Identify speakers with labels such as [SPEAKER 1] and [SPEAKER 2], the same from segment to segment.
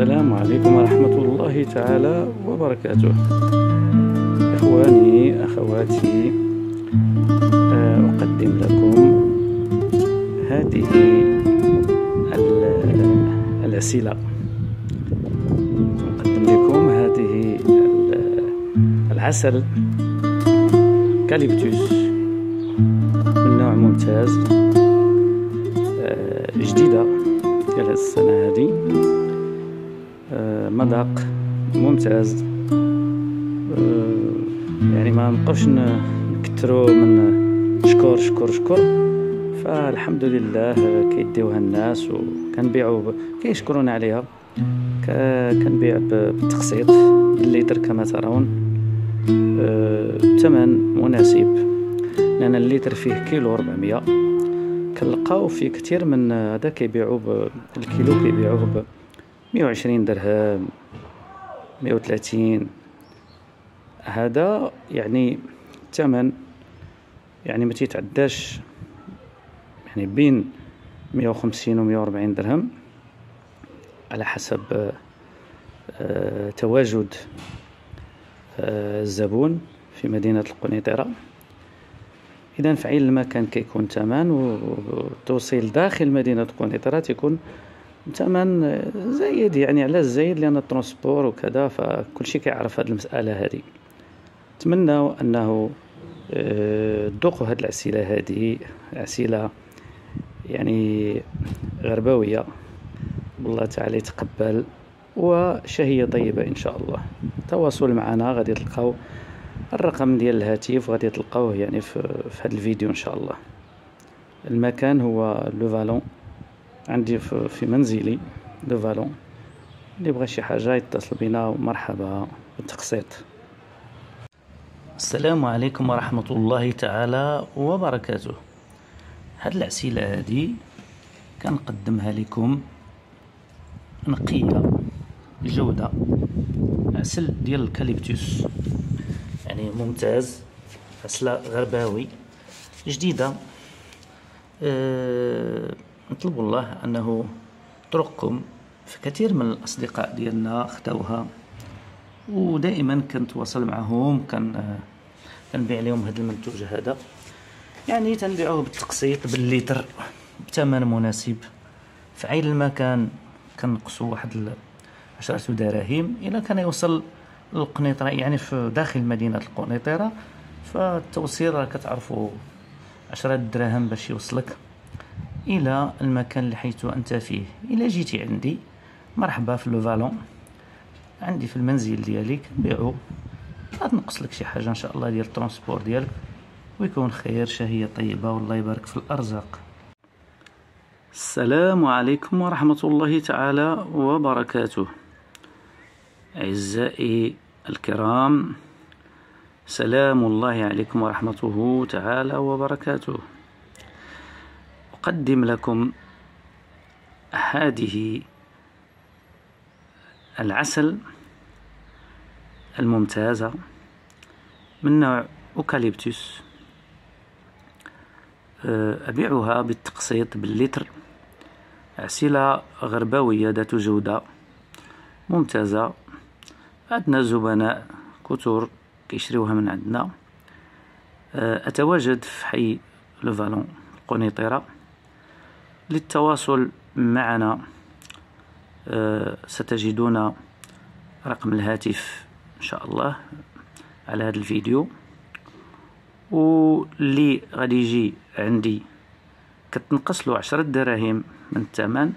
[SPEAKER 1] السلام عليكم ورحمة الله تعالى وبركاته. إخواني أخواتي، أقدم لكم هذه الأسئلة. أقدم لكم هذه العسل كاليبتوس من نوع ممتاز، جديدة ديال هاد السنة هذه، مذاق ممتاز. يعني ما نبقاوش نكترو من شكور، فالحمد لله كيديوها الناس وكنبيعو كيشكرونا عليها. كنبيع بالتقسيط بالليتر كما ترون، بثمن مناسب، لأن الليتر فيه كيلو 400. كنلقاو فيه كثير من هذا كيبيعو الكيلو كيبيعوه ب 120 درهم 130. هذا يعني الثمن يعني ما تيتعداش، يعني بين 150 و 140 درهم على حسب تواجد الزبون في مدينة القنيطرة. إذا في عين المكان كيكون ثمن، والتوصيل داخل مدينة القنيطرة تيكون ثمن زايد، يعني على الزايد لأن الترونسبور وكذا، فكل شيء كيعرف هذه المسألة هذه. نتمنى أنه تذوقوا هذه العسيلة، هذه عسيلة يعني غربوية، والله تعالى يتقبل، وشهية طيبة إن شاء الله. تواصل معنا، غادي تلقاو الرقم ديال الهاتف، وغادي تلقاوه يعني في هذا الفيديو إن شاء الله. المكان هو لو فالون، عندي في منزلي لو فالون. اللي بغى شي حاجة يتصل بنا، ومرحبا بالتقسيط. السلام عليكم ورحمة الله تعالى وبركاته. هاد العسيلة هادي كنقدمها لكم نقية بجودة، عسل ديال الكاليبتوس، يعني ممتاز، عسلة غرباوي جديدة. نطلب الله أنه طرقكم، في كثير من الأصدقاء ديالنا خداوها، ودائما كنتواصل معهم، كنبيع لهم هذا المنتوج هذا، يعني تنبيعوه بالتقسيط بالليتر بثمن مناسب. في عين المكان كنقصوا واحد 10 دراهم إلا كان يوصل للقنيطرة، يعني في داخل مدينة القنيطرة، فالتوصيل راه كتعرفوا 10 دراهم باش يوصلك إلى المكان اللي حيث أنت فيه. إلا جيتي عندي، مرحبا في لو فالون، عندي في المنزل ديالي كنبيعو، غتنقص لك شي حاجة إن شاء الله ديال الترونسبور ديالك، ويكون خير، شهية طيبة، والله يبارك في الأرزاق. السلام عليكم ورحمة الله تعالى وبركاته. أعزائي الكرام، سلام الله عليكم ورحمته تعالى وبركاته. أقدم لكم هذه العسل الممتازة من نوع أوكاليبتوس، أبيعها بالتقسيط باللتر، عسيلة غربوية ذات جودة ممتازة. عندنا زبناء كثر كيشريوها من عندنا. أتواجد في حي لو فالون القنيطرة. للتواصل معنا ستجدون رقم الهاتف إن شاء الله على هذا الفيديو، واللي غادي يجي عندي كتنقص له 10 دراهم من الثمن،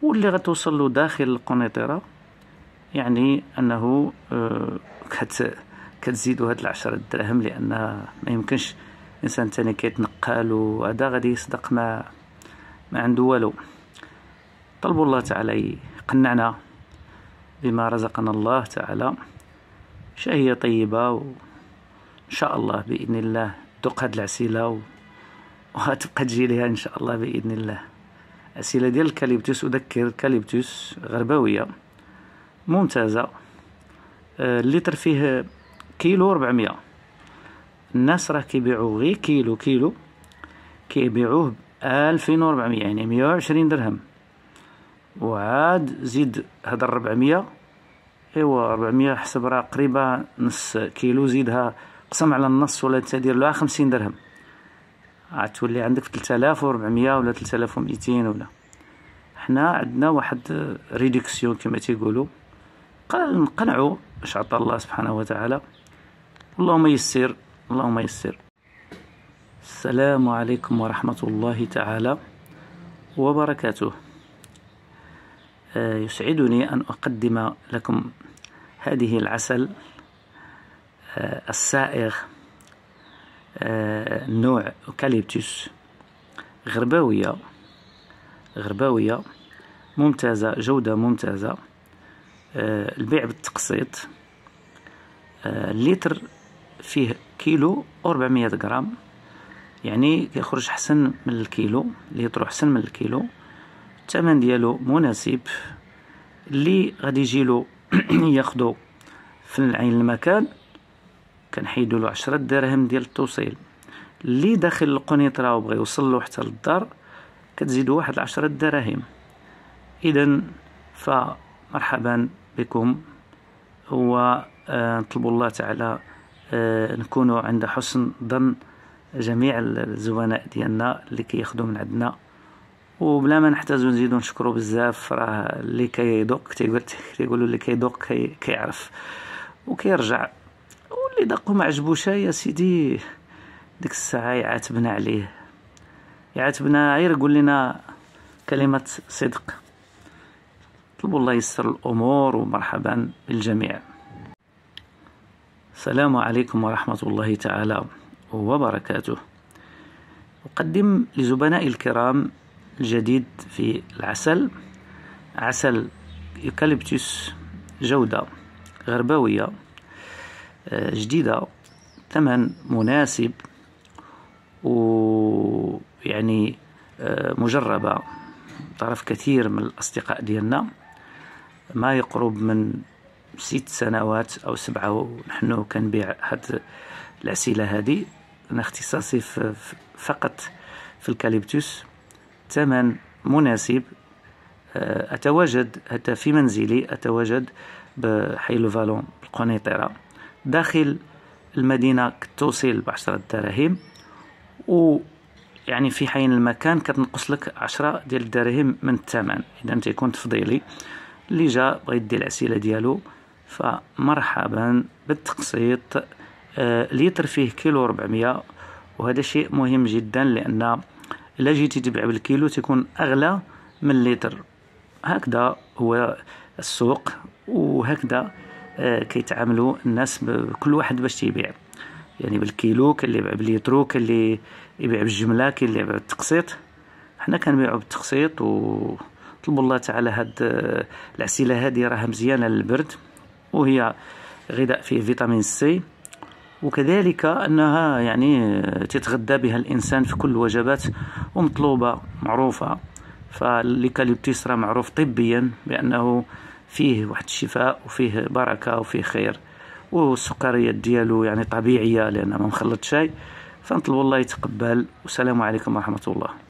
[SPEAKER 1] واللي غتوصل له داخل القنيطرة يعني أنه كتزيدوا هاد 10 دراهم، لأن ما يمكنش إنسان تاني كيتنقل وهذا غادي يصدق ما عنده والو. طلبوا الله تعالى يقنعنا بما رزقنا الله تعالى، شهية طيبة، وإن شاء الله بإذن الله ذوق هاد العسيلة وغتبقى تجي ليها إن شاء الله بإذن الله. عسيلة ديال الكاليبتوس، أذكر كاليبتوس غربوية ممتازة. اللتر فيه كيلو 400. الناس راه كيبيعوه غير كيلو كيبيعوه ب 2400، يعني 120 درهم. وعاد زيد هذا 400. ايوا 400 حسب راه قريبة نص كيلو، زيدها قسم على النص ولا تدير لها 50 درهم، عاد تولي عندك 3400 ولا 3200. ولا حنا عندنا واحد ريدكسيون كما تيقولوا، نقنعوا اش عطا الله سبحانه وتعالى. اللهم يسر، اللهم يسر. السلام عليكم ورحمة الله تعالى وبركاته. يسعدني أن أقدم لكم هذه العسل السائغ، نوع أوكاليبتوس، غرباوية ممتازة، جودة ممتازة، البيع بالتقسيط. اللتر فيه كيلو و400 غرام، يعني كيخرج حسن من الكيلو، لتر حسن من الكيلو. الثمن ديالو مناسب، اللي غادي يجيلو ياخدو في العين المكان كنحيدو له 10 دراهم ديال التوصيل. اللي داخل القنيطرة وبغى يوصلو حتى للدار كتزيدو واحد 10 دراهم. اذا فمرحبا بكم، ونطلب الله تعالى نكونوا عند حسن ظن جميع الزبناء ديالنا اللي كياخدوا من عندنا، وبلا ما نحتاجو نزيدو نشكرو بزاف. راه اللي كيذوق تيقولوا اللي كيذوق كيعرف وكيرجع، واللي داقو ما عجبوش يا سيدي ديك الساعه يعاتبنا عليه، يعاتبنا غير يقول لنا كلمه صدق. طلبوا الله يسر الامور، ومرحبا بالجميع. السلام عليكم ورحمه الله تعالى وبركاته. أقدم لزبنائي الكرام الجديد في العسل، عسل يوكاليبتوس، جودة غرباوية جديدة، ثمن مناسب، ويعني مجربة طرف كثير من الأصدقاء ديالنا، ما يقرب من 6 سنوات أو 7 ونحن كنبيع هاد العسيلة هذه. أنا اختصاصي فقط في الكاليبتوس، ثمن مناسب. أتواجد حتى في منزلي، أتواجد بحي لوفالون بالقنيطرة داخل المدينة، كتوصيل ب10 دراهم، ويعني في حين المكان كتنقص لك 10 ديال الدراهم من الثمن. إذا تيكون تفضيلي اللي جا بغى يدي العسيلة ديالو فمرحبا بالتقسيط. لتر فيه كيلو 400، وهذا شيء مهم جدا، لأن إلا جيتي تبيع بالكيلو تكون أغلى من اللتر. هكذا هو السوق، وهكذا كيتعاملوا الناس، كل واحد باش تيبيع، يعني بالكيلو، كاين اللي يبيع بالليترو، كاين اللي يبيع بالجملة، كاين اللي يبيع بالتقسيط. حنا كنبيعوا بالتقسيط، وطلبوا الله تعالى. هاد العسيلة هذه راها مزيانة للبرد، وهي غذاء فيه فيتامين سي، وكذلك أنها يعني تتغذى بها الإنسان في كل الوجبات، ومطلوبة معروفة. فاليوكاليبتوس راه معروف طبيا بأنه فيه واحد الشفاء، وفيه بركة، وفيه خير، والسكريات ديالو يعني طبيعية لأنه ما مخلط شيء. فنطلب الله يتقبل، والسلام عليكم ورحمة الله.